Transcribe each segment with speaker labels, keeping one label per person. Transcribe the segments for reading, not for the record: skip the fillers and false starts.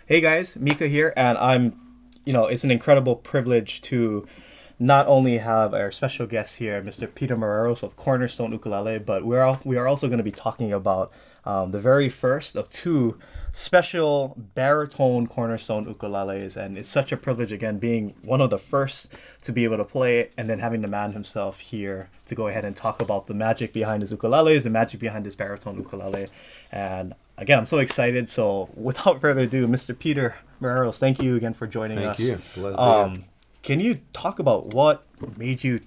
Speaker 1: Hey guys, Mika here, and it's an incredible privilege to not only have our special guest here, Mr. Peter Marreiros of Cornerstone Ukulele, but we are also going to be talking about the very first of two special baritone Cornerstone ukuleles, and it's such a privilege again being one of the first to be able to play it, and then having the man himself here to go ahead and talk about the magic behind his ukuleles, the magic behind his baritone ukulele, and again, I'm so excited. So, without further ado, Mr. Peter Marreiros, thank you again for joining us.
Speaker 2: Thank you. Glad to be here.
Speaker 1: Can you talk about what made you,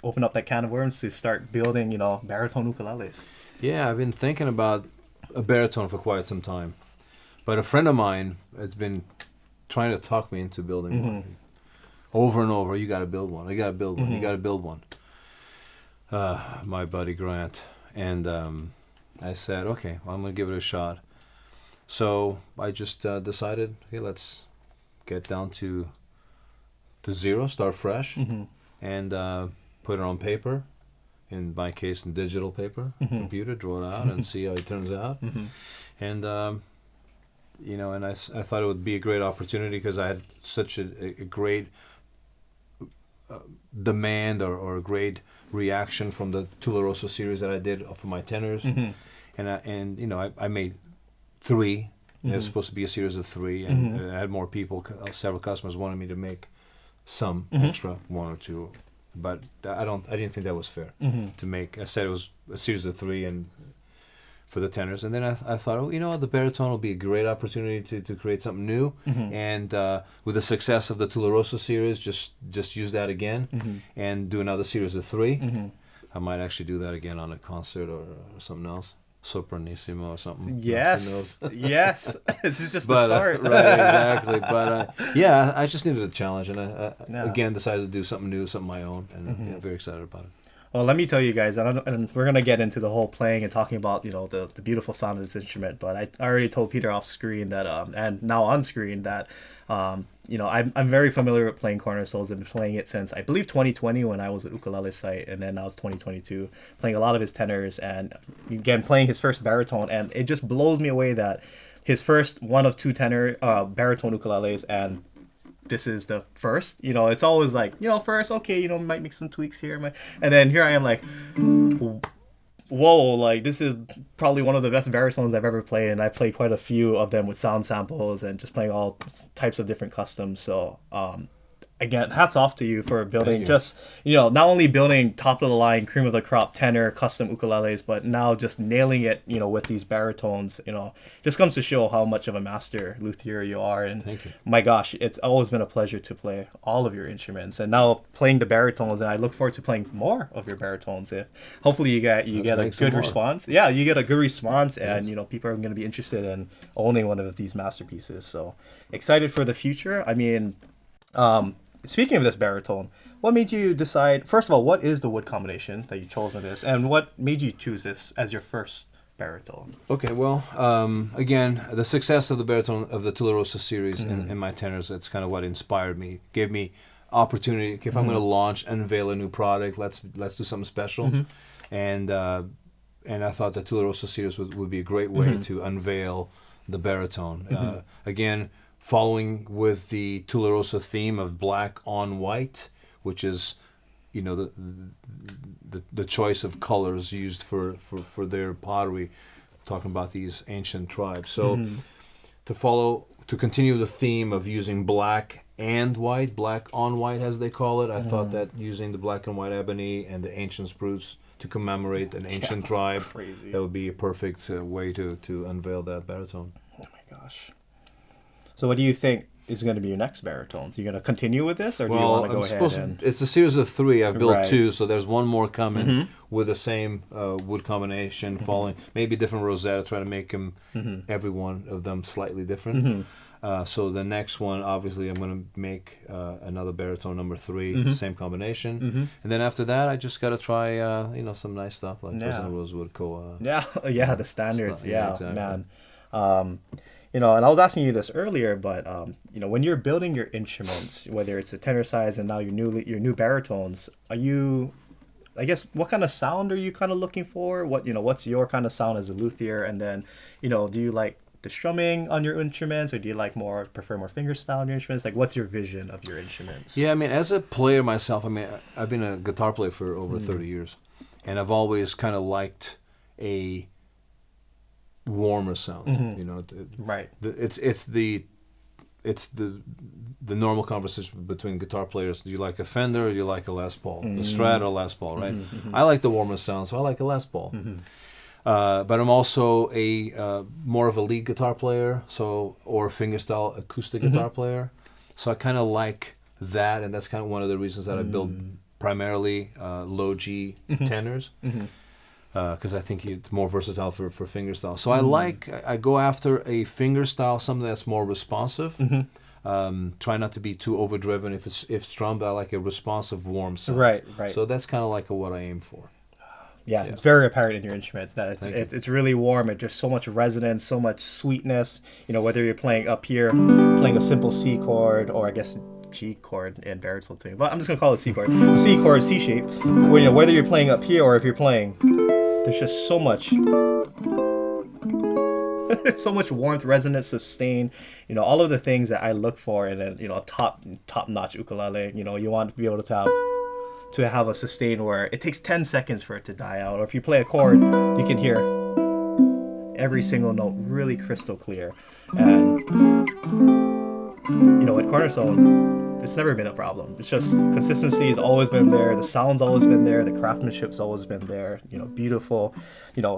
Speaker 1: open up that can of worms to start building, baritone ukuleles?
Speaker 2: Yeah, I've been thinking about a baritone for quite some time, but a friend of mine has been trying to talk me into building one over and over. You got to build one. You got to build one. You got to build one. My buddy Grant, and I said, okay, well, I'm gonna give it a shot. So I just decided, okay, let's get down to zero, start fresh, and put it on paper. In my case, in digital paper, computer, draw it out and see how it turns out. And and I thought it would be a great opportunity because I had such a great demand or a great reaction from the Tularosa series that I did for my tenors. And I made three. It was supposed to be a series of three, and I had more people. Several customers wanted me to make some extra, one or two, but I didn't think that was fair to make. I said it was a series of three, and for the tenors, and then I thought, the baritone will be a great opportunity to create something new, and with the success of the Tularosa series, just use that again, and do another series of three. I might actually do that again on a concert or something else. Sopranissimo or something.
Speaker 1: Yes, yes. This is just the start.
Speaker 2: Right, exactly. But I just needed a challenge, and I again decided to do something new, something of my own, and I'm very excited about it.
Speaker 1: Well, let me tell you guys, and we're gonna get into the whole playing and talking about the beautiful sound of this instrument. But I already told Peter off screen that and now on screen that I'm very familiar with playing cornerstones. I've been playing it since I believe 2020 when I was at Ukulele Site, and then now it's 2022 playing a lot of his tenors, and again playing his first baritone, and it just blows me away that his first one of two tenor baritone ukuleles, and this is the first. It's always like, first, okay, might make some tweaks here, and then here I am like, whoa, like this is probably one of the best baritones I've ever played, and I played quite a few of them with sound samples and just playing all types of different customs. So again, hats off to you for building not only building top of the line, cream of the crop tenor custom ukuleles, but now just nailing it, with these baritones. Just comes to show how much of a master luthier you are. And
Speaker 2: thank you.
Speaker 1: My gosh, it's always been a pleasure to play all of your instruments, and now playing the baritones, and I look forward to playing more of your baritones. Hopefully you get a good response. Yeah, you get a good response, and people are going to be interested in owning one of these masterpieces. So excited for the future. I mean, speaking of this baritone, what made you decide, first of all, what is the wood combination that you chose in this, and what made you choose this as your first baritone?
Speaker 2: Okay, well, again, the success of the baritone of the Tularosa series in my tenors, that's kind of what inspired me, gave me opportunity. If I'm going to launch, unveil a new product, let's do something special. And I thought the Tularosa series would be a great way to unveil the baritone. Again, following with the Tularosa theme of black on white, which is, the choice of colors used for their pottery, talking about these ancient tribes. So to continue the theme of using black and white, black on white as they call it, I thought that using the black and white ebony and the ancient spruce to commemorate an ancient tribe, that would be a perfect way to unveil that baritone.
Speaker 1: Oh my gosh. So what do you think is going to be your next baritones? Are you going to continue with this, or do you want to go ahead and...
Speaker 2: It's a series of three. I've built two, so there's one more coming with the same wood combination, following maybe different rosetta, try to make them, every one of them slightly different. So the next one, obviously, I'm going to make another baritone number 3, same combination. And then after that, I just got to try, some nice stuff like President Rosewood Koa.
Speaker 1: The standards.
Speaker 2: Exactly.
Speaker 1: Man. And I was asking you this earlier, but when you're building your instruments, whether it's a tenor size and now your new baritones, are you, I guess, what kind of sound are you kind of looking for? What's your kind of sound as a luthier? And then, do you like the strumming on your instruments, or do you like prefer more fingerstyle on your instruments? Like, what's your vision of your instruments?
Speaker 2: Yeah, I mean, as a player myself, I mean, I've been a guitar player for over 30 years, and I've always kind of liked a warmer sound. You know,
Speaker 1: Right.
Speaker 2: It's the normal conversation between guitar players. Do you like a Fender or do you like a Les Paul? A Strat or a Les Paul, right? I like the warmer sound, so I like a Les Paul. But I'm also a more of a lead guitar player, or a fingerstyle acoustic guitar player. So I kind of like that, and that's kind of one of the reasons that I build primarily low G tenors, because I think it's more versatile for fingerstyle. So I go after a fingerstyle, something that's more responsive. Try not to be too overdriven. If strummed, I like a responsive, warm sound.
Speaker 1: Right.
Speaker 2: So that's kind of like what I aim for.
Speaker 1: Yeah, it's very apparent in your instruments that it's really warm. It's just so much resonance, so much sweetness. You know, whether you're playing up here, playing a simple C chord, or I guess G chord in baritone too. But I'm just gonna call it C chord. C chord, C shape. Whether you're playing up here or if you're playing, there's just so much. So much warmth, resonance, sustain. You know, all of the things that I look for in a top notch ukulele. You know, you want to be able to have a sustain where it takes 10 seconds for it to die out. Or if you play a chord, you can hear every single note really crystal clear. And, with Cornerstone, it's never been a problem. It's just consistency has always been there. The sound's always been there. The craftsmanship's always been there. Beautiful.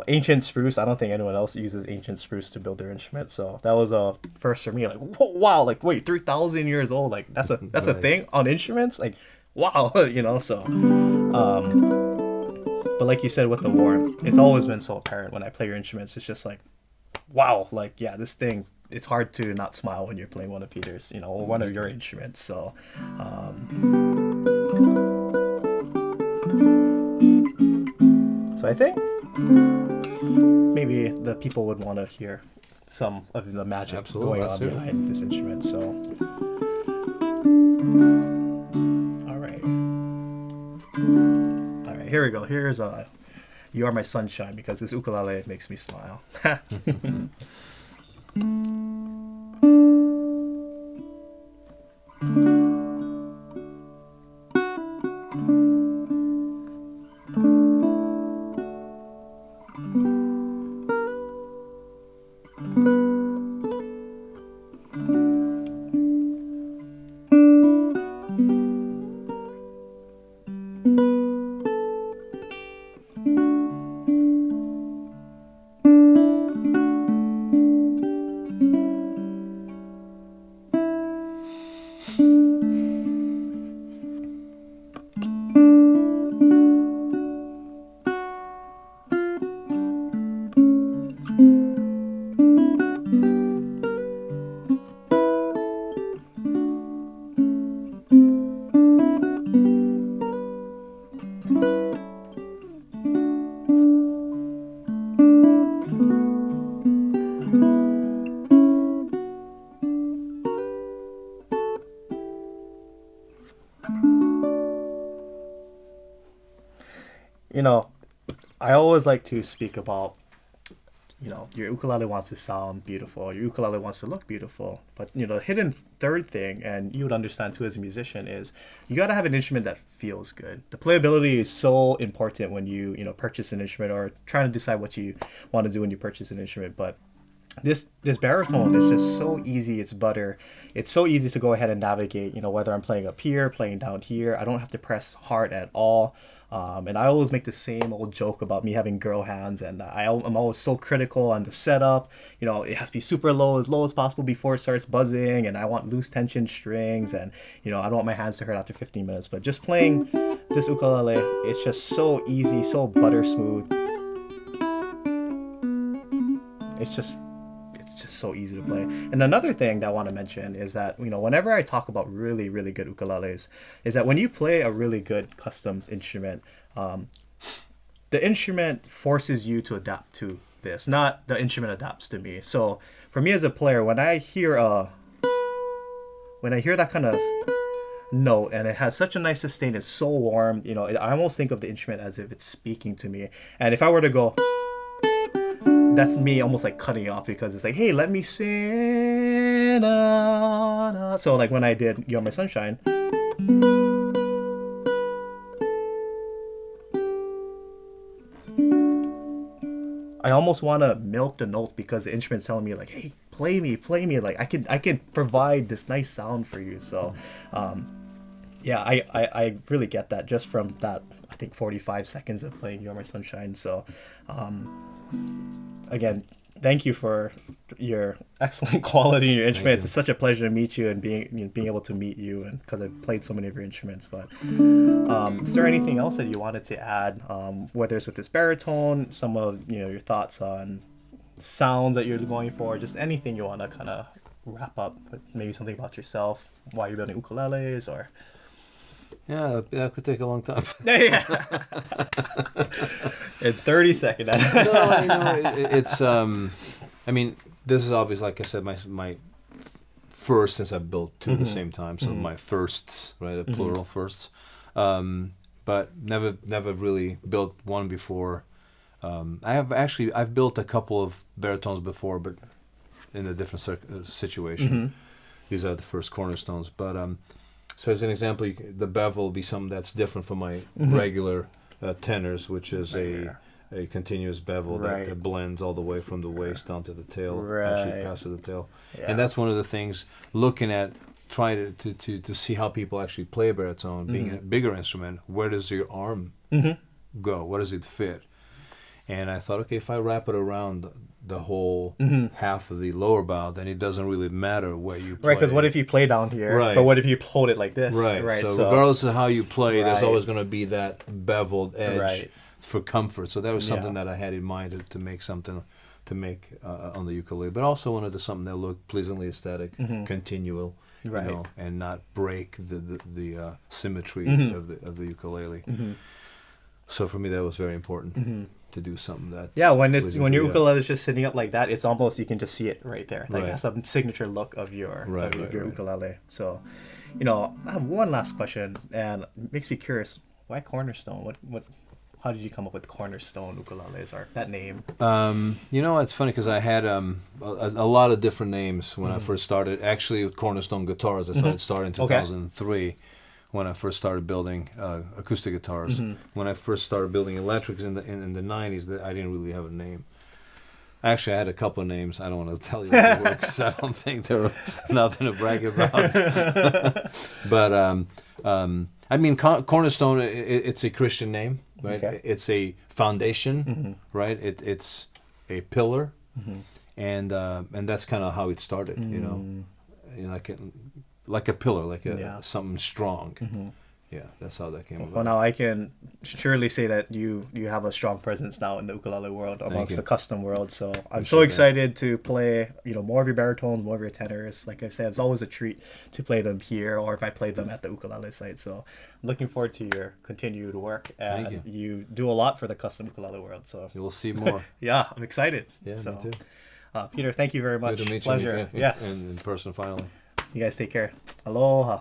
Speaker 1: Ancient spruce. I don't think anyone else uses ancient spruce to build their instrument. So that was a first for me. Like, wow, like, wait, 3,000 years old. Like, that's a thing on instruments? Like, wow, so but like you said with the warmth, it's always been so apparent when I play your instruments. It's just like, wow, like, yeah, this thing, it's hard to not smile when you're playing one of Peter's, or one of your instruments. So so I think maybe the people would want to hear some of the magic going on behind this instrument. So All right, here we go. Here's You Are My Sunshine, because this ukulele makes me smile. I always like to speak about, your ukulele wants to sound beautiful, your ukulele wants to look beautiful, but, the hidden third thing, and you would understand too as a musician, is you got to have an instrument that feels good. The playability is so important when you, purchase an instrument or trying to decide what you want to do when you purchase an instrument, but this baritone is just so easy. It's butter. It's so easy to go ahead and navigate, whether I'm playing up here, playing down here. I don't have to press hard at all. And I always make the same old joke about me having girl hands, and I'm always so critical on the setup. It has to be super low as possible before it starts buzzing, and I want loose tension strings, and I don't want my hands to hurt after 15 minutes. But just playing this ukulele, it's just so easy, so butter smooth. It's just so easy to play. And another thing that I want to mention is that, whenever I talk about really, really good ukuleles, is that when you play a really good custom instrument, the instrument forces you to adapt to this, not the instrument adapts to me. So for me as a player, when I hear that kind of note and it has such a nice sustain, it's so warm, I almost think of the instrument as if it's speaking to me. And if I were to go, that's me almost like cutting off because it's like, hey, let me sing. So like when I did You're My Sunshine, I almost want to milk the notes because the instrument's telling me like, hey, play me. Like I can provide this nice sound for you. So, yeah, I really get that just from that. I think 45 seconds of playing You're My Sunshine. So, again, thank you for your excellent quality in your instruments. It's such a pleasure to meet you and being able to meet you, and because I've played so many of your instruments. But is there anything else that you wanted to add, whether it's with this baritone, some of your thoughts on sounds that you're going for, just anything you want to kind of wrap up with, maybe something about yourself, why you're building ukuleles, or
Speaker 2: Yeah, that could take a long time.
Speaker 1: yeah. In 30 seconds.
Speaker 2: It's I mean, this is obviously, like I said, my first, since I've built two at the same time, so my firsts, right, a plural firsts, but never really built one before. I've built a couple of baritones before, but in a different situation. These are the first Cornerstones, but so as an example, the bevel will be something that's different from my regular tenors, which is a continuous bevel that blends all the way from the waist down to the tail, actually past the tail. Yeah. And that's one of the things, looking at, trying to see how people actually play a baritone, being a bigger instrument, where does your arm go? Where does it fit? And I thought, okay, if I wrap it around the whole half of the lower bow, then it doesn't really matter where you play.
Speaker 1: Right, because what if you play down here? Right. But what if you hold it like this?
Speaker 2: Right. So regardless of how you play, there's always going to be that beveled edge for comfort. So that was something that I had in mind to make something on the ukulele, but also wanted to something that looked pleasantly aesthetic, continual, and not break the symmetry of the ukulele. So for me, that was very important. To do something that
Speaker 1: when your ukulele is just sitting up like that, it's almost, you can just see it right there, like that's a signature look of your ukulele. So I have one last question, and it makes me curious, why Cornerstone? What how did you come up with Cornerstone ukuleles, or that name?
Speaker 2: It's funny because I had a lot of different names when I first started. Actually, with Cornerstone guitars, I started in 2003. When I first started building acoustic guitars. When I first started building electrics in the 90s, I didn't really have a name. Actually, I had a couple of names. I don't want to tell you what they were because I don't think they were nothing to brag about. But I mean, Cornerstone, it's a Christian name, right? Okay. It's a foundation, right? It's a pillar, and that's kind of how it started. Like a pillar, like something strong. Yeah, that's how that came about.
Speaker 1: Well, now I can surely say that you have a strong presence now in the ukulele world, amongst the custom world. So I'm so excited to play, more of your baritones, more of your tenors. Like I said, it's always a treat to play them here, or if I play them at the ukulele site. So I'm looking forward to your continued work, and you do a lot for the custom ukulele world. So
Speaker 2: you'll see more.
Speaker 1: Yeah, I'm excited.
Speaker 2: Yeah, me too.
Speaker 1: Peter, thank you very much.
Speaker 2: Good to meet
Speaker 1: Pleasure.
Speaker 2: you. Yeah, in person finally.
Speaker 1: You guys take care. Aloha.